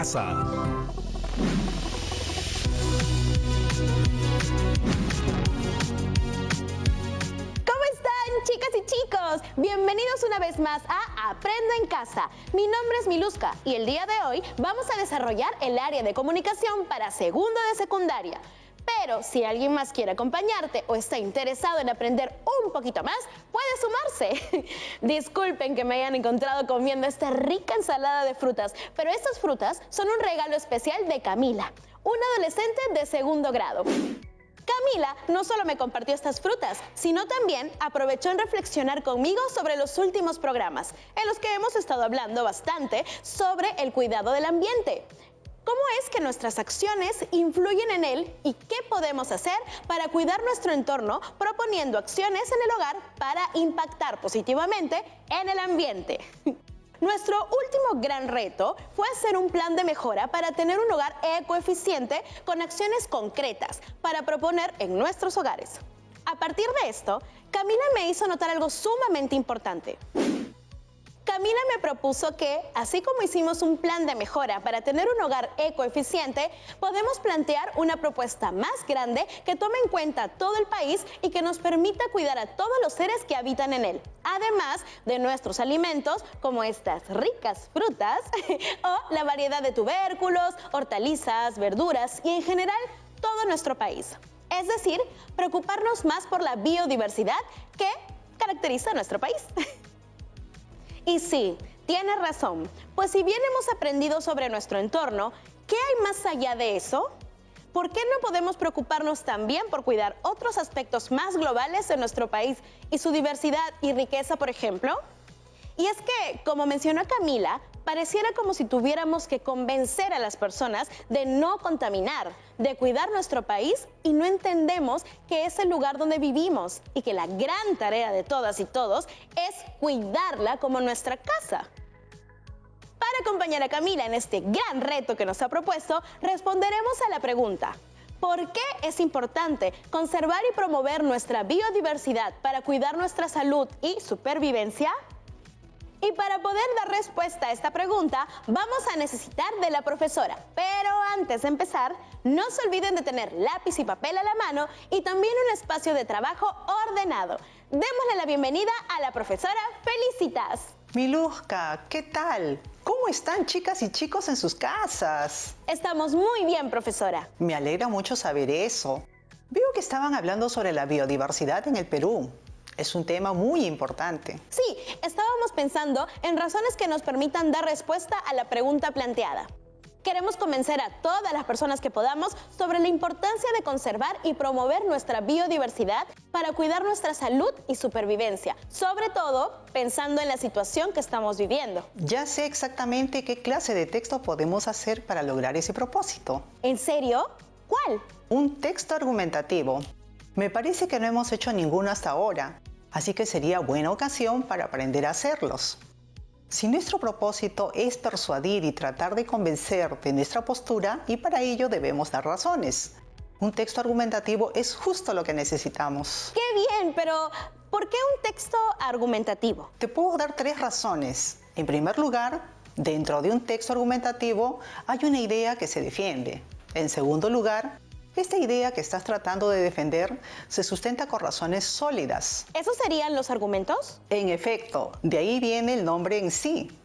casa. Chicas y chicos, bienvenidos una vez más a Aprendo en Casa. Mi nombre es Miluska y el día de hoy vamos a desarrollar el área de comunicación para segundo de secundaria. Pero si alguien más quiere acompañarte o está interesado en aprender un poquito más, puede sumarse. Disculpen que me hayan encontrado comiendo esta rica ensalada de frutas, pero estas frutas son un regalo especial de Camila, una adolescente de segundo grado. Camila no solo me compartió estas frutas, sino también aprovechó en reflexionar conmigo sobre los últimos programas, en los que hemos estado hablando bastante sobre el cuidado del ambiente. ¿Cómo es que nuestras acciones influyen en él y qué podemos hacer para cuidar nuestro entorno proponiendo acciones en el hogar para impactar positivamente en el ambiente? Nuestro último gran reto fue hacer un plan de mejora para tener un hogar ecoeficiente con acciones concretas para proponer en nuestros hogares. A partir de esto, Camila me hizo notar algo sumamente importante. Camila me propuso que, así como hicimos un plan de mejora para tener un hogar ecoeficiente, podemos plantear una propuesta más grande que tome en cuenta todo el país y que nos permita cuidar a todos los seres que habitan en él, además de nuestros alimentos como estas ricas frutas o la variedad de tubérculos, hortalizas, verduras y en general todo nuestro país. Es decir, preocuparnos más por la biodiversidad que caracteriza a nuestro país. Y sí, tienes razón, pues si bien hemos aprendido sobre nuestro entorno, ¿qué hay más allá de eso? ¿Por qué no podemos preocuparnos también por cuidar otros aspectos más globales de nuestro país y su diversidad y riqueza, por ejemplo? Y es que, como mencionó Camila, pareciera como si tuviéramos que convencer a las personas de no contaminar, de cuidar nuestro país y no entendemos que es el lugar donde vivimos y que la gran tarea de todas y todos es cuidarla como nuestra casa. Para acompañar a Camila en este gran reto que nos ha propuesto, responderemos a la pregunta: ¿por qué es importante conservar y promover nuestra biodiversidad para cuidar nuestra salud y supervivencia? Y para poder dar respuesta a esta pregunta, vamos a necesitar de la profesora. Pero antes de empezar, no se olviden de tener lápiz y papel a la mano y también un espacio de trabajo ordenado. Démosle la bienvenida a la profesora Felicitas. Miluska, ¿qué tal? ¿Cómo están, chicas y chicos, en sus casas? Estamos muy bien, profesora. Me alegra mucho saber eso. Veo que estaban hablando sobre la biodiversidad en el Perú. Es un tema muy importante. Sí, estábamos pensando en razones que nos permitan dar respuesta a la pregunta planteada. Queremos convencer a todas las personas que podamos sobre la importancia de conservar y promover nuestra biodiversidad para cuidar nuestra salud y supervivencia, sobre todo pensando en la situación que estamos viviendo. Ya sé exactamente qué clase de texto podemos hacer para lograr ese propósito. ¿En serio? ¿Cuál? Un texto argumentativo. Me parece que no hemos hecho ninguno hasta ahora, así que sería buena ocasión para aprender a hacerlos. Si nuestro propósito es persuadir y tratar de convencer de nuestra postura, y para ello debemos dar razones. Un texto argumentativo es justo lo que necesitamos. ¡Qué bien! Pero, ¿por qué un texto argumentativo? Te puedo dar 3 razones. En primer lugar, dentro de un texto argumentativo hay una idea que se defiende. En segundo lugar, esta idea que estás tratando de defender se sustenta con razones sólidas. ¿Esos serían los argumentos? En efecto, de ahí viene el nombre en sí.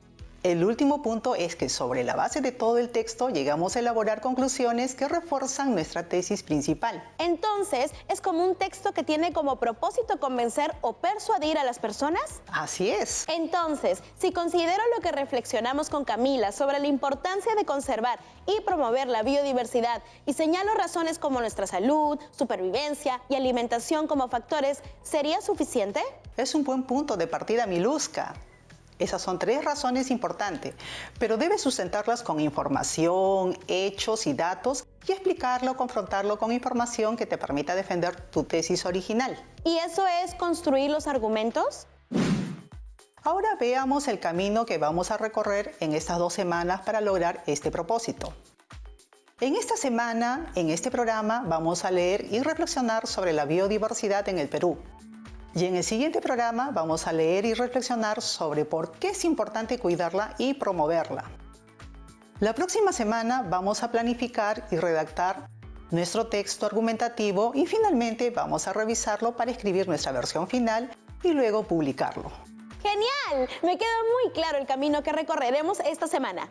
El último punto es que sobre la base de todo el texto llegamos a elaborar conclusiones que refuerzan nuestra tesis principal. Entonces, ¿es como un texto que tiene como propósito convencer o persuadir a las personas? Así es. Entonces, si considero lo que reflexionamos con Camila sobre la importancia de conservar y promover la biodiversidad y señalo razones como nuestra salud, supervivencia y alimentación como factores, ¿sería suficiente? Es un buen punto de partida, Miluska. Esas son 3 razones importantes, pero debes sustentarlas con información, hechos y datos y explicarlo, confrontarlo con información que te permita defender tu tesis original. ¿Y eso es construir los argumentos? Ahora veamos el camino que vamos a recorrer en estas 2 semanas para lograr este propósito. En esta semana, en este programa, vamos a leer y reflexionar sobre la biodiversidad en el Perú. Y en el siguiente programa vamos a leer y reflexionar sobre por qué es importante cuidarla y promoverla. La próxima semana vamos a planificar y redactar nuestro texto argumentativo y finalmente vamos a revisarlo para escribir nuestra versión final y luego publicarlo. ¡Genial! Me queda muy claro el camino que recorreremos esta semana.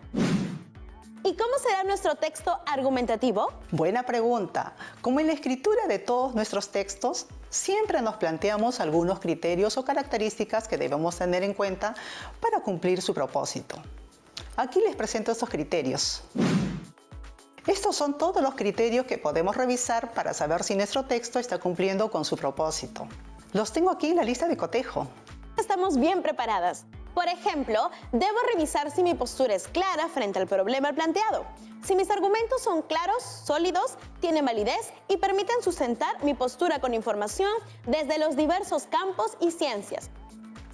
¿Y cómo será nuestro texto argumentativo? Buena pregunta. Como en la escritura de todos nuestros textos, siempre nos planteamos algunos criterios o características que debemos tener en cuenta para cumplir su propósito. Aquí les presento estos criterios. Estos son todos los criterios que podemos revisar para saber si nuestro texto está cumpliendo con su propósito. Los tengo aquí en la lista de cotejo. Estamos bien preparadas. Por ejemplo, debo revisar si mi postura es clara frente al problema planteado, si mis argumentos son claros, sólidos, tienen validez y permiten sustentar mi postura con información desde los diversos campos y ciencias.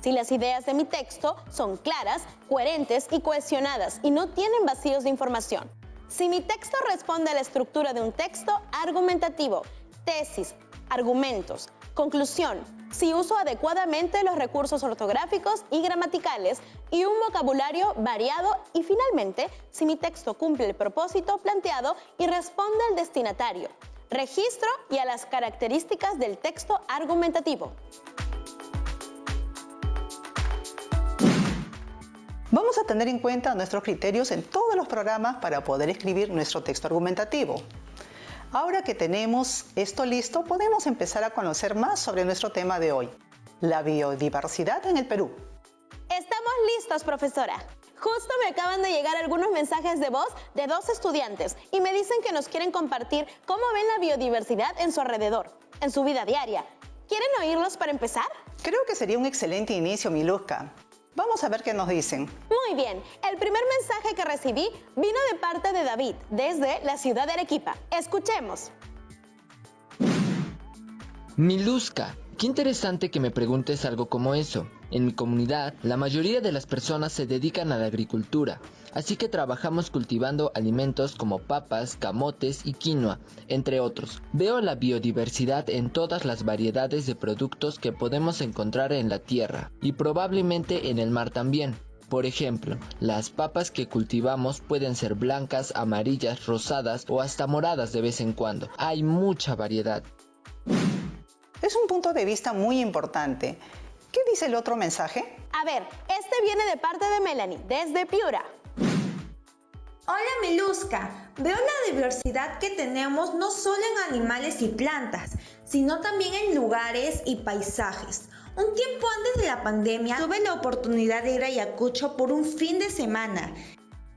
Si las ideas de mi texto son claras, coherentes y cohesionadas y no tienen vacíos de información. Si mi texto responde a la estructura de un texto argumentativo, tesis, argumentos, conclusión, si uso adecuadamente los recursos ortográficos y gramaticales y un vocabulario variado y finalmente, si mi texto cumple el propósito planteado y responde al destinatario, registro y a las características del texto argumentativo. Vamos a tener en cuenta nuestros criterios en todos los programas para poder escribir nuestro texto argumentativo. Ahora que tenemos esto listo, podemos empezar a conocer más sobre nuestro tema de hoy, la biodiversidad en el Perú. Estamos listos, profesora. Justo me acaban de llegar algunos mensajes de voz de 2 estudiantes y me dicen que nos quieren compartir cómo ven la biodiversidad en su alrededor, en su vida diaria. ¿Quieren oírlos para empezar? Creo que sería un excelente inicio, Miluska. Vamos a ver qué nos dicen. Muy bien, el primer mensaje que recibí vino de parte de David, desde la ciudad de Arequipa. Escuchemos. Miluska, qué interesante que me preguntes algo como eso. En mi comunidad, la mayoría de las personas se dedican a la agricultura, así que trabajamos cultivando alimentos como papas, camotes y quinoa, entre otros. Veo la biodiversidad en todas las variedades de productos que podemos encontrar en la tierra, y probablemente en el mar también. Por ejemplo, las papas que cultivamos pueden ser blancas, amarillas, rosadas o hasta moradas de vez en cuando. Hay mucha variedad. Es un punto de vista muy importante. ¿Qué dice el otro mensaje? A ver, este viene de parte de Melanie, desde Piura. Hola Miluska, veo la diversidad que tenemos no solo en animales y plantas, sino también en lugares y paisajes. Un tiempo antes de la pandemia tuve la oportunidad de ir a Ayacucho por un fin de semana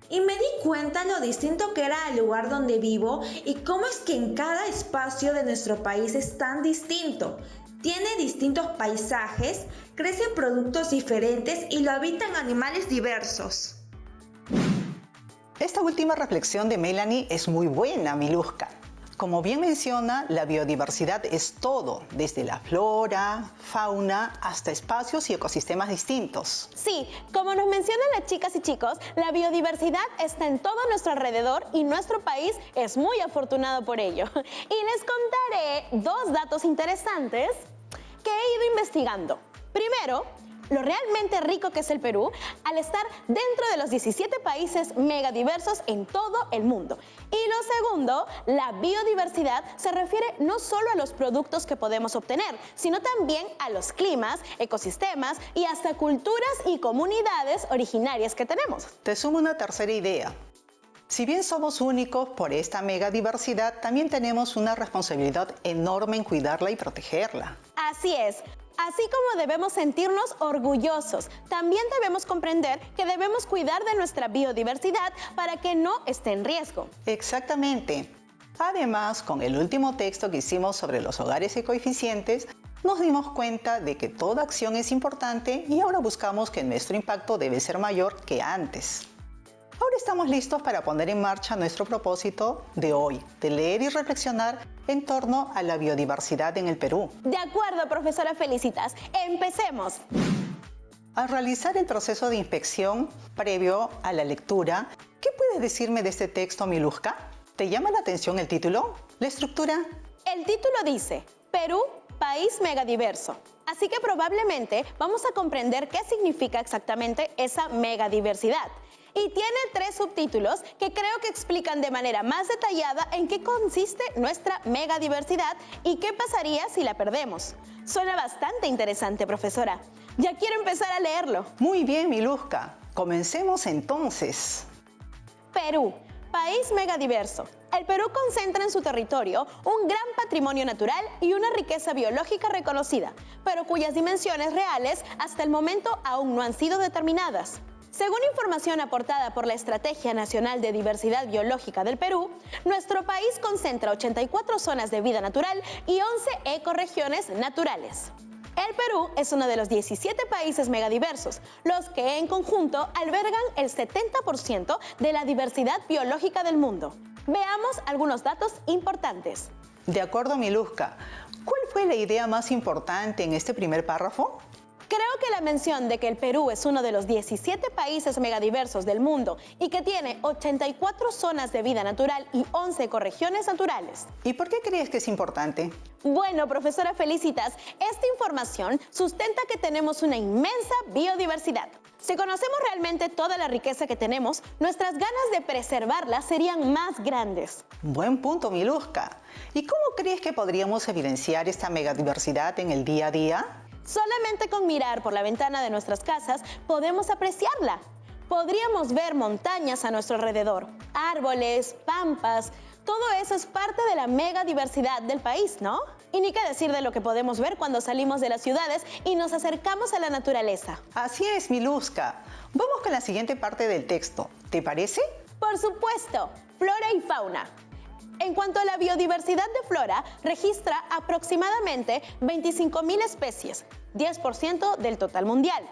y me di cuenta lo distinto que era el lugar donde vivo y cómo es que en cada espacio de nuestro país es tan distinto. Tiene distintos paisajes, crecen productos diferentes y lo habitan animales diversos. Esta última reflexión de Melanie es muy buena, Miluska. Como bien menciona, la biodiversidad es todo, desde la flora, fauna, hasta espacios y ecosistemas distintos. Sí, como nos mencionan las chicas y chicos, la biodiversidad está en todo nuestro alrededor y nuestro país es muy afortunado por ello. Y les contaré 2 datos interesantes que he ido investigando. Primero, lo realmente rico que es el Perú al estar dentro de los 17 países megadiversos en todo el mundo. Y lo segundo, la biodiversidad se refiere no solo a los productos que podemos obtener, sino también a los climas, ecosistemas y hasta culturas y comunidades originarias que tenemos. Te sumo una tercera idea. Si bien somos únicos por esta megadiversidad, también tenemos una responsabilidad enorme en cuidarla y protegerla. Así es. Así como debemos sentirnos orgullosos, también debemos comprender que debemos cuidar de nuestra biodiversidad para que no esté en riesgo. Exactamente. Además, con el último texto que hicimos sobre los hogares ecoeficientes, nos dimos cuenta de que toda acción es importante y ahora buscamos que nuestro impacto debe ser mayor que antes. Ahora estamos listos para poner en marcha nuestro propósito de hoy, de leer y reflexionar en torno a la biodiversidad en el Perú. De acuerdo, profesora Felicitas. Empecemos. Al realizar el proceso de inspección previo a la lectura, ¿qué puedes decirme de este texto, Miluska? ¿Te llama la atención el título? ¿La estructura? El título dice, Perú, país megadiverso. Así que probablemente vamos a comprender qué significa exactamente esa megadiversidad. y tiene 3 subtítulos que creo que explican de manera más detallada en qué consiste nuestra megadiversidad y qué pasaría si la perdemos. Suena bastante interesante, profesora. Ya quiero empezar a leerlo. Muy bien, Miluska. Comencemos entonces. Perú, país megadiverso. El Perú concentra en su territorio un gran patrimonio natural y una riqueza biológica reconocida, pero cuyas dimensiones reales hasta el momento aún no han sido determinadas. Según información aportada por la Estrategia Nacional de Diversidad Biológica del Perú, nuestro país concentra 84 zonas de vida natural y 11 ecorregiones naturales. El Perú es uno de los 17 países megadiversos, los que en conjunto albergan el 70% de la diversidad biológica del mundo. Veamos algunos datos importantes. De acuerdo, Miluska, ¿cuál fue la idea más importante en este primer párrafo? Creo que la mención de que el Perú es uno de los 17 países megadiversos del mundo y que tiene 84 zonas de vida natural y 11 ecorregiones naturales. ¿Y por qué crees que es importante? Bueno, profesora Felicitas, esta información sustenta que tenemos una inmensa biodiversidad. Si conocemos realmente toda la riqueza que tenemos, nuestras ganas de preservarla serían más grandes. Buen punto, Miluska. ¿Y cómo crees que podríamos evidenciar esta megadiversidad en el día a día? Solamente con mirar por la ventana de nuestras casas podemos apreciarla. Podríamos ver montañas a nuestro alrededor, árboles, pampas. Todo eso es parte de la megadiversidad del país, ¿no? Y ni qué decir de lo que podemos ver cuando salimos de las ciudades y nos acercamos a la naturaleza. Así es, Miluska. Vamos con la siguiente parte del texto. ¿Te parece? Por supuesto, flora y fauna. En cuanto a la biodiversidad de flora, registra aproximadamente 25.000 especies, 10% del total mundial,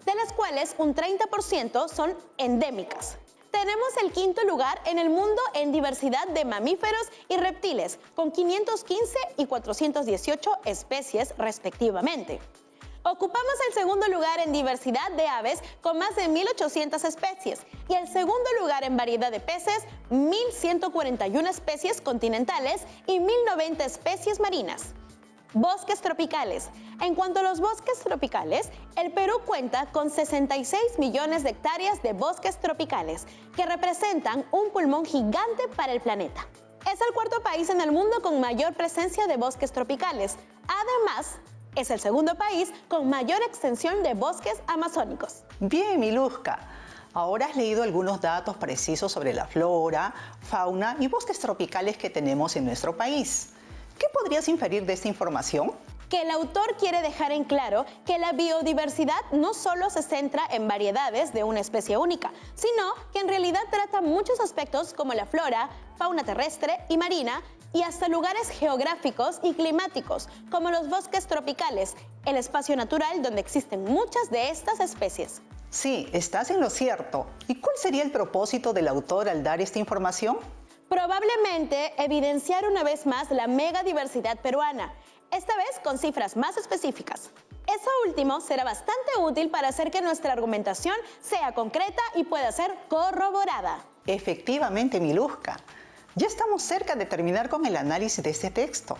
de las cuales un 30% son endémicas. Tenemos el 5º lugar en el mundo en diversidad de mamíferos y reptiles, con 515 y 418 especies respectivamente. Ocupamos el 2º lugar en diversidad de aves con más de 1.800 especies y el 2º lugar en variedad de peces, 1.141 especies continentales y 1.090 especies marinas. Bosques tropicales. En cuanto a los bosques tropicales, el Perú cuenta con 66 millones de hectáreas de bosques tropicales, que representan un pulmón gigante para el planeta. Es el 4º país en el mundo con mayor presencia de bosques tropicales. Además, es el 2º país con mayor extensión de bosques amazónicos. Bien, Miluska. Ahora has leído algunos datos precisos sobre la flora, fauna y bosques tropicales que tenemos en nuestro país. ¿Qué podrías inferir de esta información? Que el autor quiere dejar en claro que la biodiversidad no solo se centra en variedades de una especie única, sino que en realidad trata muchos aspectos como la flora, fauna terrestre y marina, y hasta lugares geográficos y climáticos, como los bosques tropicales, el espacio natural donde existen muchas de estas especies. Sí, estás en lo cierto. ¿Y cuál sería el propósito del autor al dar esta información? Probablemente evidenciar una vez más la megadiversidad peruana, esta vez con cifras más específicas. Eso último será bastante útil para hacer que nuestra argumentación sea concreta y pueda ser corroborada. Efectivamente, Miluska. Ya estamos cerca de terminar con el análisis de este texto.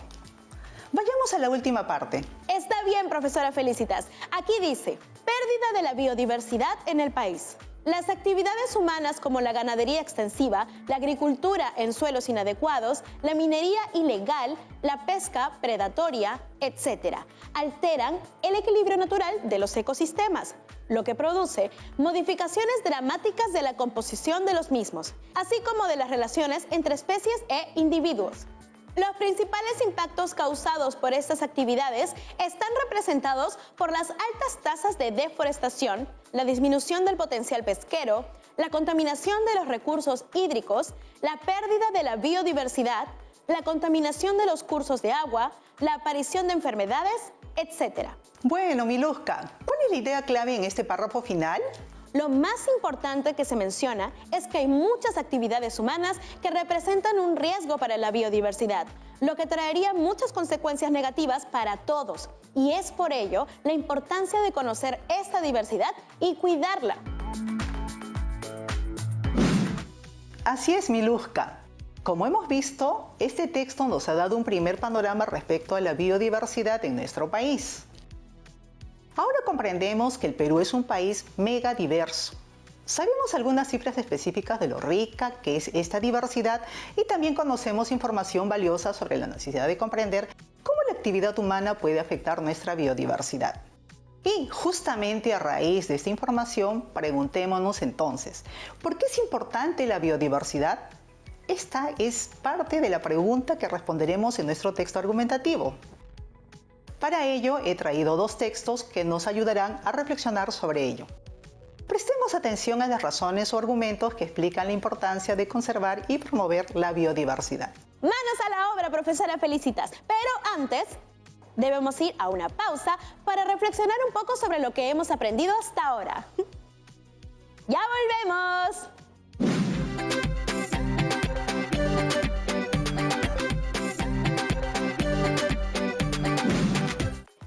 Vayamos a la última parte. Está bien, profesora Felicitas. Aquí dice, pérdida de la biodiversidad en el país. Las actividades humanas como la ganadería extensiva, la agricultura en suelos inadecuados, la minería ilegal, la pesca predatoria, etc., alteran el equilibrio natural de los ecosistemas, lo que produce modificaciones dramáticas de la composición de los mismos, así como de las relaciones entre especies e individuos. Los principales impactos causados por estas actividades están representados por las altas tasas de deforestación, la disminución del potencial pesquero, la contaminación de los recursos hídricos, la pérdida de la biodiversidad, la contaminación de los cursos de agua, la aparición de enfermedades, etc. Bueno, Miluska, ¿cuál es la idea clave en este párrafo final? Lo más importante que se menciona es que hay muchas actividades humanas que representan un riesgo para la biodiversidad, lo que traería muchas consecuencias negativas para todos. Y es por ello la importancia de conocer esta diversidad y cuidarla. Así es, Miluska. Como hemos visto, este texto nos ha dado un primer panorama respecto a la biodiversidad en nuestro país. Ahora comprendemos que el Perú es un país megadiverso. Sabemos algunas cifras específicas de lo rica que es esta diversidad y también conocemos información valiosa sobre la necesidad de comprender cómo la actividad humana puede afectar nuestra biodiversidad. Y justamente a raíz de esta información, preguntémonos entonces, ¿por qué es importante la biodiversidad? Esta es parte de la pregunta que responderemos en nuestro texto argumentativo. Para ello he traído dos textos que nos ayudarán a reflexionar sobre ello. Prestemos atención a las razones o argumentos que explican la importancia de conservar y promover la biodiversidad. Manos a la obra, profesora Felicitas. Pero antes, debemos ir a una pausa para reflexionar un poco sobre lo que hemos aprendido hasta ahora. ¡Ya volvemos!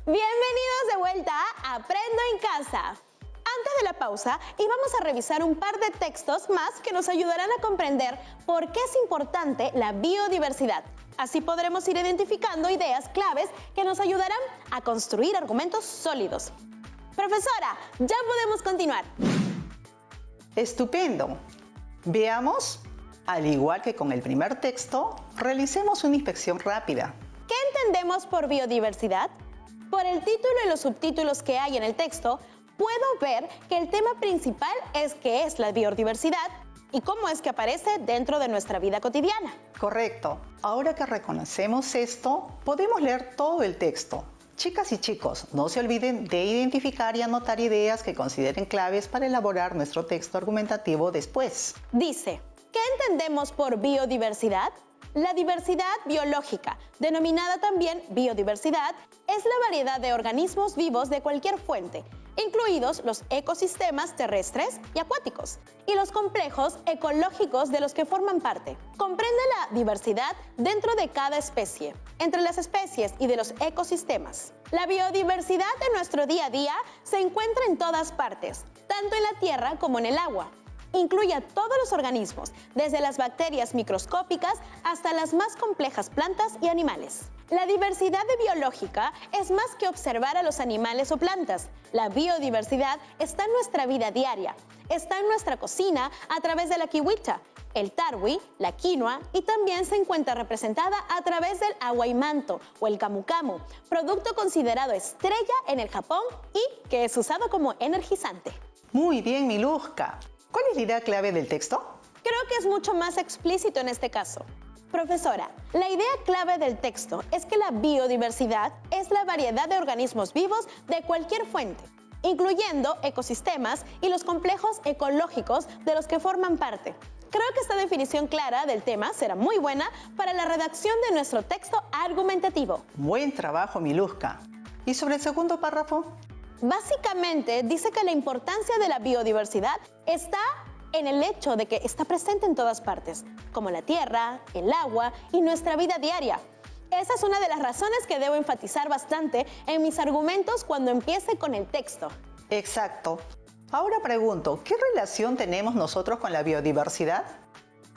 Bienvenidos de vuelta a Aprendo en Casa. Antes de la pausa, íbamos a revisar un par de textos más que nos ayudarán a comprender por qué es importante la biodiversidad. Así podremos ir identificando ideas claves que nos ayudarán a construir argumentos sólidos. Profesora, ya podemos continuar. ¡Estupendo! Veamos, al igual que con el primer texto, realicemos una inspección rápida. ¿Qué entendemos por biodiversidad? Por el título y los subtítulos que hay en el texto, puedo ver que el tema principal es qué es la biodiversidad y cómo es que aparece dentro de nuestra vida cotidiana. Correcto. Ahora que reconocemos esto, podemos leer todo el texto. Chicas y chicos, no se olviden de identificar y anotar ideas que consideren claves para elaborar nuestro texto argumentativo después. Dice, ¿qué entendemos por biodiversidad? La diversidad biológica, denominada también biodiversidad, es la variedad de organismos vivos de cualquier fuente, incluidos los ecosistemas terrestres y acuáticos, y los complejos ecológicos de los que forman parte. Comprende la diversidad dentro de cada especie, entre las especies y de los ecosistemas. La biodiversidad de nuestro día a día se encuentra en todas partes, tanto en la tierra como en el agua. Incluye a todos los organismos, desde las bacterias microscópicas hasta las más complejas plantas y animales. La diversidad biológica es más que observar a los animales o plantas. La biodiversidad está en nuestra vida diaria, está en nuestra cocina a través de la kiwicha, el tarwi, la quinoa y también se encuentra representada a través del aguaimanto o el camu camu, producto considerado estrella en el Japón y que es usado como energizante. Muy bien, Miluska. ¿Cuál es la idea clave del texto? Creo que es mucho más explícito en este caso. Profesora, la idea clave del texto es que la biodiversidad es la variedad de organismos vivos de cualquier fuente, incluyendo ecosistemas y los complejos ecológicos de los que forman parte. Creo que esta definición clara del tema será muy buena para la redacción de nuestro texto argumentativo. Buen trabajo, Miluska. ¿Y sobre el segundo párrafo? Básicamente dice que la importancia de la biodiversidad está en el hecho de que está presente en todas partes, como la tierra, el agua y nuestra vida diaria. Esa es una de las razones que debo enfatizar bastante en mis argumentos cuando empiece con el texto. Exacto. Ahora pregunto, ¿qué relación tenemos nosotros con la biodiversidad?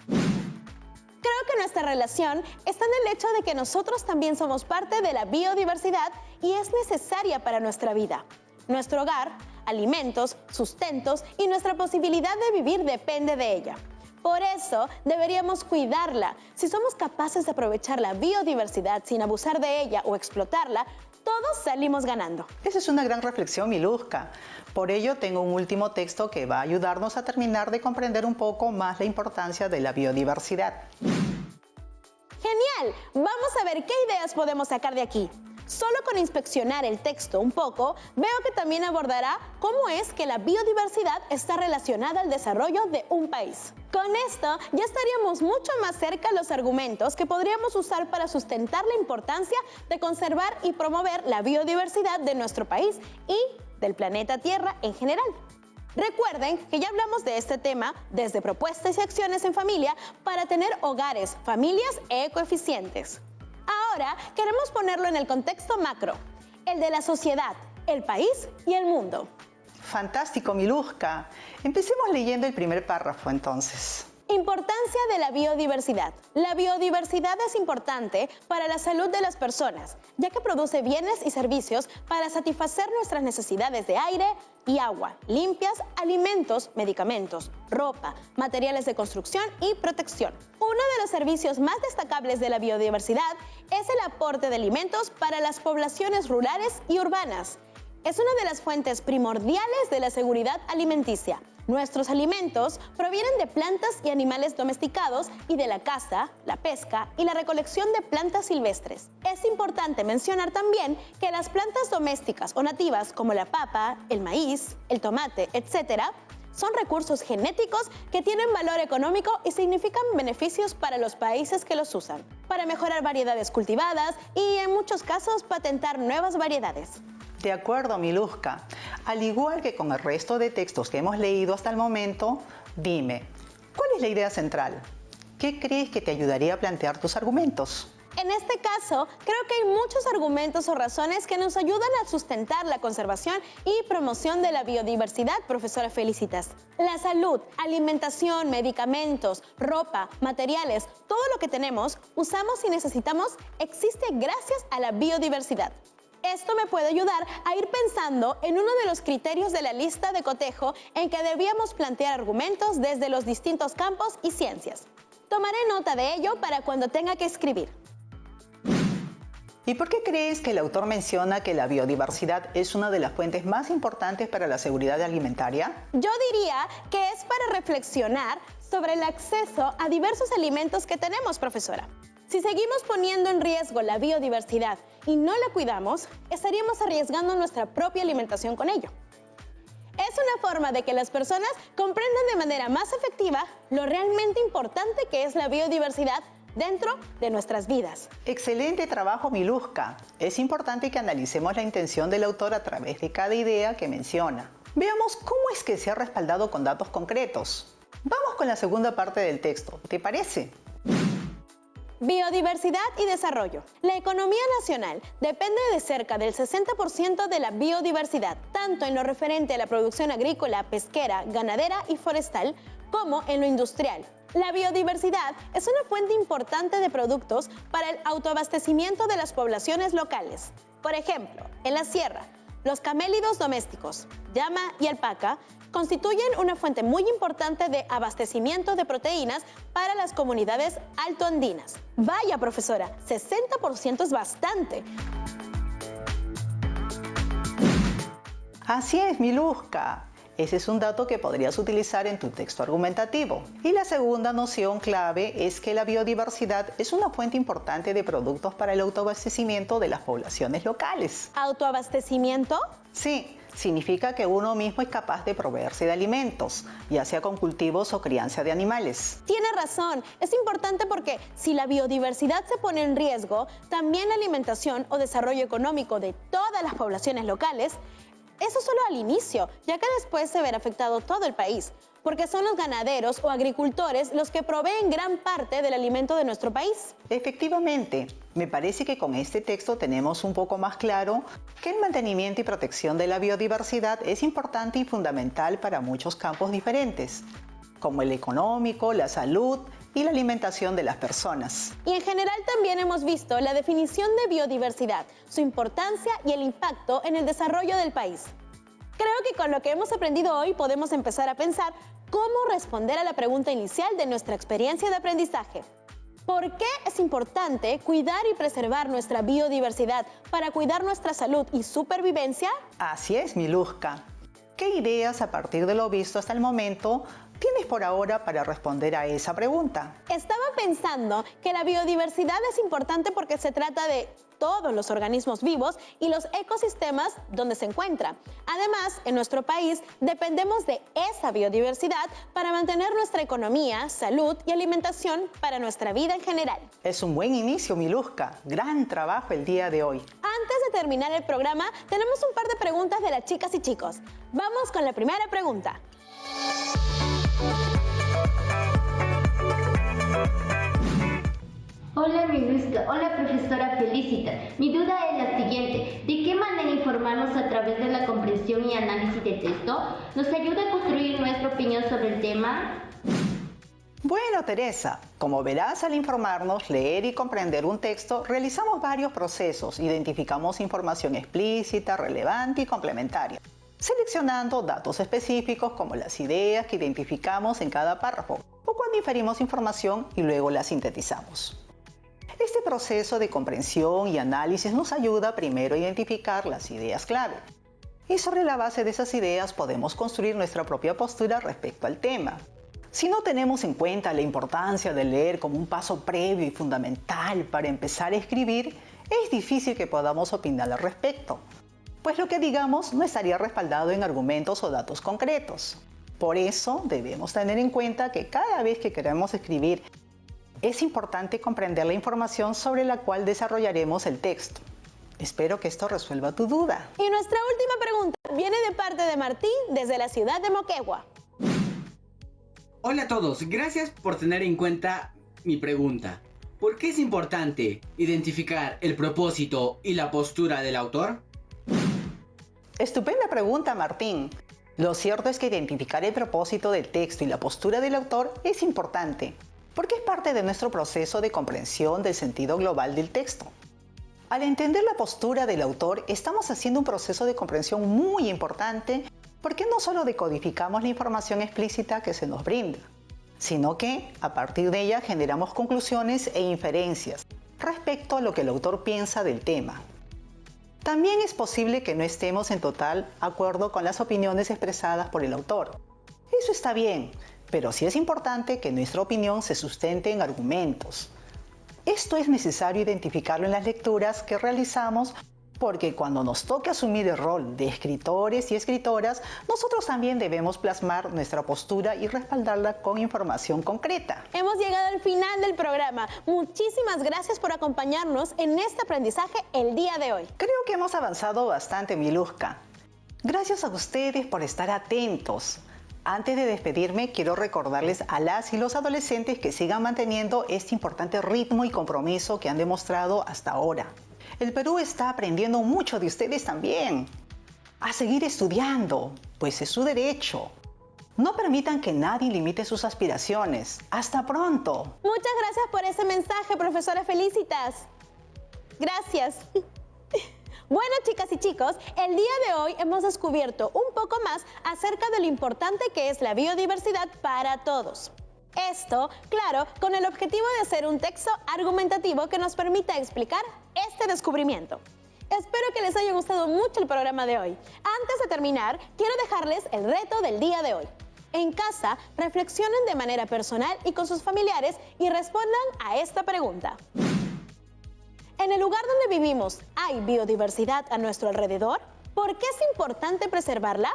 Creo que nuestra relación está en el hecho de que nosotros también somos parte de la biodiversidad y es necesaria para nuestra vida. Nuestro hogar, alimentos, sustentos y nuestra posibilidad de vivir depende de ella. Por eso deberíamos cuidarla. Si somos capaces de aprovechar la biodiversidad sin abusar de ella o explotarla, todos salimos ganando. Esa es una gran reflexión, Miluska. Por ello tengo un último texto que va a ayudarnos a terminar de comprender un poco más la importancia de la biodiversidad. ¡Genial! Vamos a ver qué ideas podemos sacar de aquí. Solo con inspeccionar el texto un poco, veo que también abordará cómo es que la biodiversidad está relacionada al desarrollo de un país. Con esto ya estaríamos mucho más cerca de los argumentos que podríamos usar para sustentar la importancia de conservar y promover la biodiversidad de nuestro país y del planeta Tierra en general. Recuerden que ya hablamos de este tema desde propuestas y acciones en familia para tener hogares, familias ecoeficientes. Ahora queremos ponerlo en el contexto macro, el de la sociedad, el país y el mundo. Fantástico, Miluska. Empecemos leyendo el primer párrafo entonces. Importancia de la biodiversidad. La biodiversidad es importante para la salud de las personas, ya que produce bienes y servicios para satisfacer nuestras necesidades de aire y agua, limpias, alimentos, medicamentos, ropa, materiales de construcción y protección. Uno de los servicios más destacables de la biodiversidad es el aporte de alimentos para las poblaciones rurales y urbanas. Es una de las fuentes primordiales de la seguridad alimenticia. Nuestros alimentos provienen de plantas y animales domesticados y de la caza, la pesca y la recolección de plantas silvestres. Es importante mencionar también que las plantas domésticas o nativas como la papa, el maíz, el tomate, etc., son recursos genéticos que tienen valor económico y significan beneficios para los países que los usan, para mejorar variedades cultivadas y, en muchos casos, patentar nuevas variedades. De acuerdo, Miluska. Al igual que con el resto de textos que hemos leído hasta el momento, dime, ¿cuál es la idea central? ¿Qué crees que te ayudaría a plantear tus argumentos? En este caso, creo que hay muchos argumentos o razones que nos ayudan a sustentar la conservación y promoción de la biodiversidad, profesora Felicitas. La salud, alimentación, medicamentos, ropa, materiales, todo lo que tenemos, usamos y necesitamos, existe gracias a la biodiversidad. Esto me puede ayudar a ir pensando en uno de los criterios de la lista de cotejo en que debíamos plantear argumentos desde los distintos campos y ciencias. Tomaré nota de ello para cuando tenga que escribir. ¿Y por qué crees que el autor menciona que la biodiversidad es una de las fuentes más importantes para la seguridad alimentaria? Yo diría que es para reflexionar sobre el acceso a diversos alimentos que tenemos, profesora. Si seguimos poniendo en riesgo la biodiversidad y no la cuidamos, estaríamos arriesgando nuestra propia alimentación con ello. Es una forma de que las personas comprendan de manera más efectiva lo realmente importante que es la biodiversidad dentro de nuestras vidas. Excelente trabajo, Miluska. Es importante que analicemos la intención del autor a través de cada idea que menciona. Veamos cómo es que se ha respaldado con datos concretos. Vamos con la segunda parte del texto, ¿te parece? Biodiversidad y desarrollo. La economía nacional depende de cerca del 60% de la biodiversidad, tanto en lo referente a la producción agrícola, pesquera, ganadera y forestal, como en lo industrial. La biodiversidad es una fuente importante de productos para el autoabastecimiento de las poblaciones locales. Por ejemplo, en la sierra, los camélidos domésticos, llama y alpaca, constituyen una fuente muy importante de abastecimiento de proteínas para las comunidades altoandinas. Vaya, profesora, 60% es bastante. Así es, Miluska. Ese es un dato que podrías utilizar en tu texto argumentativo. Y la segunda noción clave es que la biodiversidad es una fuente importante de productos para el autoabastecimiento de las poblaciones locales. ¿Autoabastecimiento? Sí, significa que uno mismo es capaz de proveerse de alimentos, ya sea con cultivos o crianza de animales. Tiene razón, es importante porque si la biodiversidad se pone en riesgo, también la alimentación o desarrollo económico de todas las poblaciones locales. Eso solo al inicio, ya que después se verá afectado todo el país, porque son los ganaderos o agricultores los que proveen gran parte del alimento de nuestro país. Efectivamente, me parece que con este texto tenemos un poco más claro que el mantenimiento y protección de la biodiversidad es importante y fundamental para muchos campos diferentes, como el económico, la salud y la alimentación de las personas. Y en general también hemos visto la definición de biodiversidad, su importancia y el impacto en el desarrollo del país. Creo que con lo que hemos aprendido hoy podemos empezar a pensar cómo responder a la pregunta inicial de nuestra experiencia de aprendizaje. ¿Por qué es importante cuidar y preservar nuestra biodiversidad para cuidar nuestra salud y supervivencia? Así es, Miluska. ¿Qué ideas a partir de lo visto hasta el momento tienes por ahora para responder a esa pregunta? Estaba pensando que la biodiversidad es importante porque se trata de todos los organismos vivos y los ecosistemas donde se encuentra. Además, en nuestro país dependemos de esa biodiversidad para mantener nuestra economía, salud y alimentación para nuestra vida en general. Es un buen inicio, Miluska. Gran trabajo el día de hoy. Antes de terminar el programa, tenemos un par de preguntas de las chicas y chicos. Vamos con la primera pregunta. Hola Miluska, hola profesora Felicitas. Mi duda es la siguiente: ¿de qué manera informarnos a través de la comprensión y análisis del texto nos ayuda a construir nuestra opinión sobre el tema? Bueno, Teresa, como verás al informarnos, leer y comprender un texto, realizamos varios procesos, identificamos información explícita, relevante y complementaria, seleccionando datos específicos como las ideas que identificamos en cada párrafo, o cuando inferimos información y luego la sintetizamos. Este proceso de comprensión y análisis nos ayuda primero a identificar las ideas clave, y sobre la base de esas ideas podemos construir nuestra propia postura respecto al tema. Si no tenemos en cuenta la importancia de leer como un paso previo y fundamental para empezar a escribir, es difícil que podamos opinar al respecto, pues lo que digamos no estaría respaldado en argumentos o datos concretos. Por eso debemos tener en cuenta que cada vez que queremos escribir, es importante comprender la información sobre la cual desarrollaremos el texto. Espero que esto resuelva tu duda. Y nuestra última pregunta viene de parte de Martín desde la ciudad de Moquegua. Hola a todos, gracias por tener en cuenta mi pregunta. ¿Por qué es importante identificar el propósito y la postura del autor? Estupenda pregunta, Martín. Lo cierto es que identificar el propósito del texto y la postura del autor es importante, porque es parte de nuestro proceso de comprensión del sentido global del texto. Al entender la postura del autor, estamos haciendo un proceso de comprensión muy importante, porque no solo decodificamos la información explícita que se nos brinda, sino que a partir de ella generamos conclusiones e inferencias respecto a lo que el autor piensa del tema. También es posible que no estemos en total acuerdo con las opiniones expresadas por el autor. Eso está bien, pero sí es importante que nuestra opinión se sustente en argumentos. Esto es necesario identificarlo en las lecturas que realizamos, porque cuando nos toque asumir el rol de escritores y escritoras, nosotros también debemos plasmar nuestra postura y respaldarla con información concreta. Hemos llegado al final del programa. Muchísimas gracias por acompañarnos en este aprendizaje el día de hoy. Creo que hemos avanzado bastante, Miluska. Gracias a ustedes por estar atentos. Antes de despedirme, quiero recordarles a las y los adolescentes que sigan manteniendo este importante ritmo y compromiso que han demostrado hasta ahora. El Perú está aprendiendo mucho de ustedes también. A seguir estudiando, pues es su derecho. No permitan que nadie limite sus aspiraciones. ¡Hasta pronto! Muchas gracias por ese mensaje, profesora Felicitas. Gracias. Bueno, chicas y chicos, el día de hoy hemos descubierto un poco más acerca de lo importante que es la biodiversidad para todos. Esto, claro, con el objetivo de hacer un texto argumentativo que nos permita explicar este descubrimiento. Espero que les haya gustado mucho el programa de hoy. Antes de terminar, quiero dejarles el reto del día de hoy. En casa, reflexionen de manera personal y con sus familiares y respondan a esta pregunta. ¿En el lugar donde vivimos hay biodiversidad a nuestro alrededor? ¿Por qué es importante preservarla?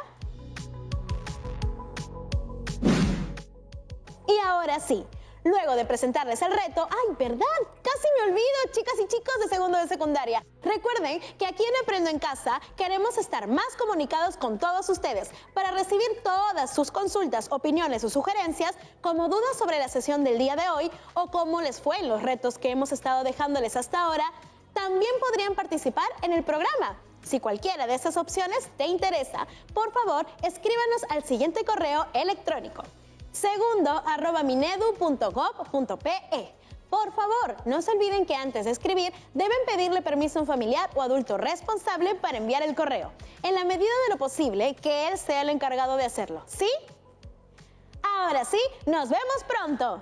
Y ahora sí, luego de presentarles el reto, ¡ay, verdad! Casi me olvido, chicas y chicos de segundo de secundaria. Recuerden que aquí en Aprendo en Casa queremos estar más comunicados con todos ustedes para recibir todas sus consultas, opiniones o sugerencias, como dudas sobre la sesión del día de hoy o cómo les fue en los retos que hemos estado dejándoles hasta ahora. También podrían participar en el programa. Si cualquiera de estas opciones te interesa, por favor, escríbanos al siguiente correo electrónico: segundo@minedu.gov.pe. Por favor, no se olviden que antes de escribir deben pedirle permiso a un familiar o adulto responsable para enviar el correo, en la medida de lo posible que él sea el encargado de hacerlo, ¿sí? Ahora sí, nos vemos pronto.